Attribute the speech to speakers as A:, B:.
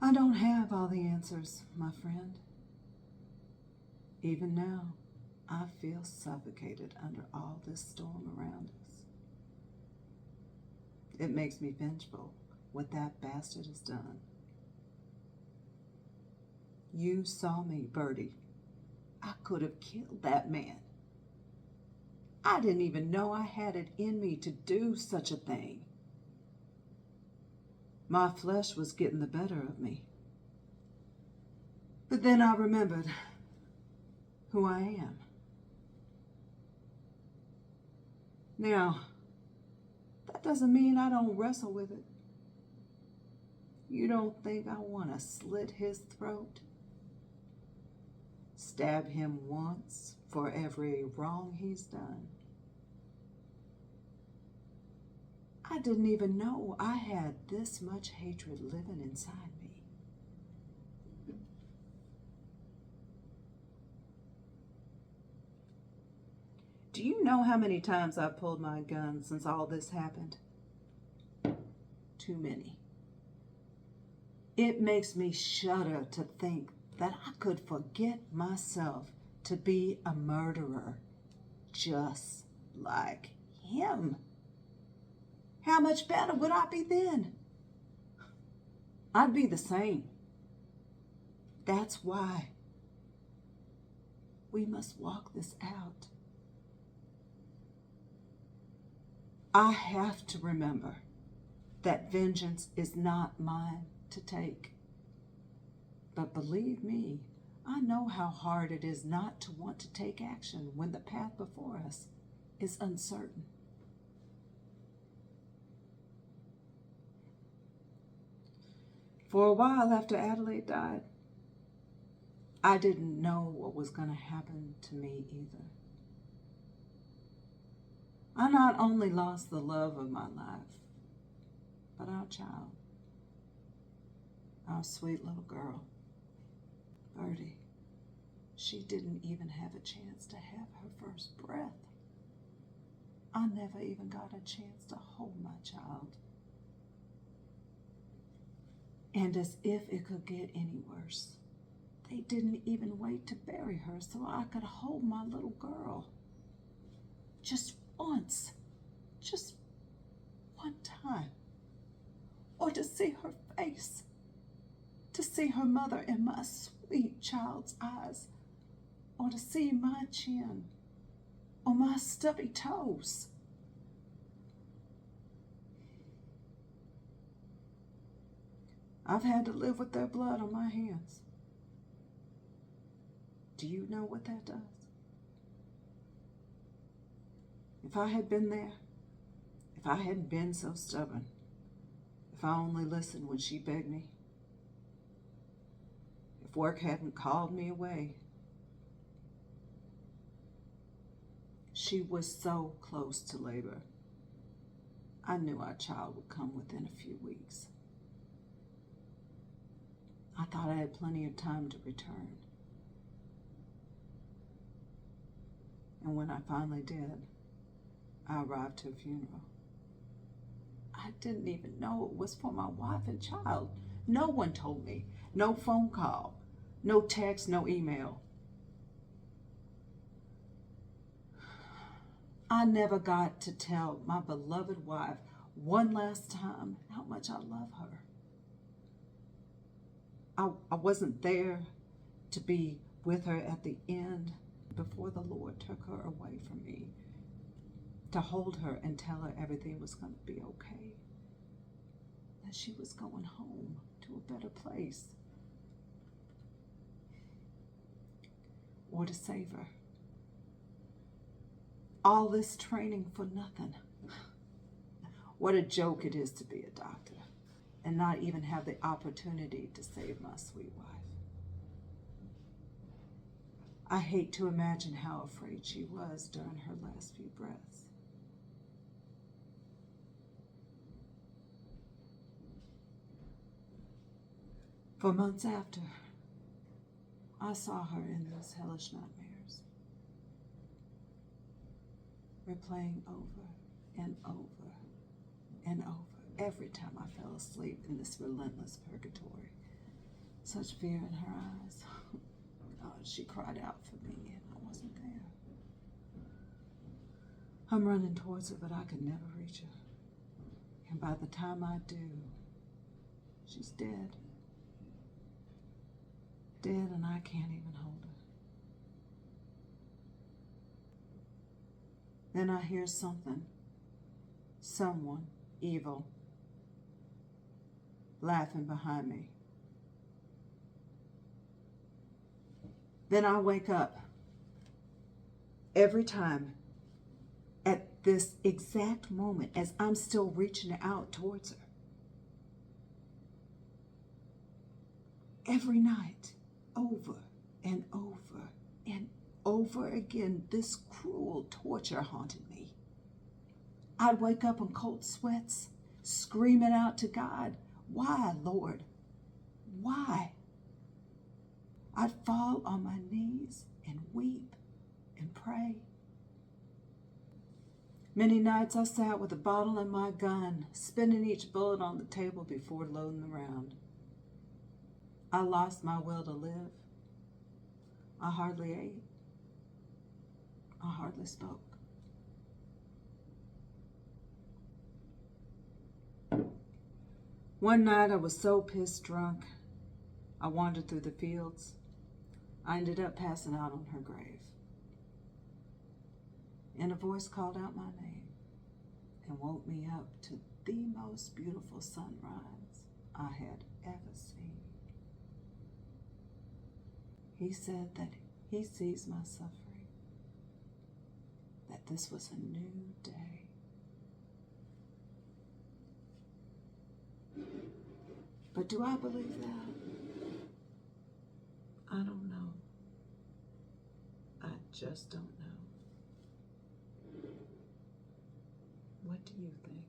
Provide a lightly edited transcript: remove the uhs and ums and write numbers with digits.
A: I don't have all the answers, my friend. Even now, I feel suffocated under all this storm around us. It makes me vengeful what that bastard has done. You saw me, Bertie. I could have killed that man. I didn't even know I had it in me to do such a thing. My flesh was getting the better of me. But then I remembered who I am. Now, that doesn't mean I don't wrestle with it. You don't think I want to slit his throat? Stab him once for every wrong he's done? I didn't even know I had this much hatred living inside me. Do you know how many times I've pulled my gun since all this happened? Too many. It makes me shudder to think that I could forget myself to be a murderer just like him. How much better would I be then? I'd be the same. That's why we must walk this out. I have to remember that vengeance is not mine to take. But believe me, I know how hard it is not to want to take action when the path before us is uncertain. For a while after Adelaide died, I didn't know what was going to happen to me either. I not only lost the love of my life, but our child, our sweet little girl, Bertie. She didn't even have a chance to have her first breath. I never even got a chance to hold my child. And as if it could get any worse, they didn't even wait to bury her so I could hold my little girl. Just once, just one time. Or to see her face, to see her mother in my sweet child's eyes, or to see my chin or my stubby toes. I've had to live with their blood on my hands. Do you know what that does? If I had been there, if I hadn't been so stubborn, if I only listened when she begged me, if work hadn't called me away, she was so close to labor. I knew our child would come within a few weeks. I thought I had plenty of time to return. And when I finally did, I arrived to a funeral. I didn't even know it was for my wife and child. No one told me. No phone call, no text, no email. I never got to tell my beloved wife one last time how much I love her. I wasn't there to be with her at the end before the Lord took her away from me, to hold her and tell her everything was going to be okay, that she was going home to a better place, or to save her. All this training for nothing. What a joke it is to be a doctor and not even have the opportunity to save my sweet wife. I hate to imagine how afraid she was during her last few breaths. For months after, I saw her in those hellish nightmares, replaying over and over and over every time I fell asleep in this relentless purgatory. such fear in her eyes. God, she cried out for me and I wasn't there. I'm running towards her, but I could never reach her. And by the time I do, she's dead. Dead, and I can't even hold her. Then I hear something, someone evil, laughing behind me. Then I wake up every time at this exact moment as I'm still reaching out towards her. Every night, over and over and over again, this cruel torture haunted me. I'd wake up in cold sweats, screaming out to God, "Why, Lord? Why?" I'd fall on my knees and weep and pray. Many nights I sat with a bottle and my gun, spinning each bullet on the table before loading the round. I lost my will to live. I hardly ate. I hardly spoke. One night I was so pissed drunk, I wandered through the fields. I ended up passing out on her grave. And a voice called out my name and woke me up to the most beautiful sunrise I had ever seen. He said that he sees my suffering, that this was a new day. But do I believe that? I don't know. I just don't know. What do you think?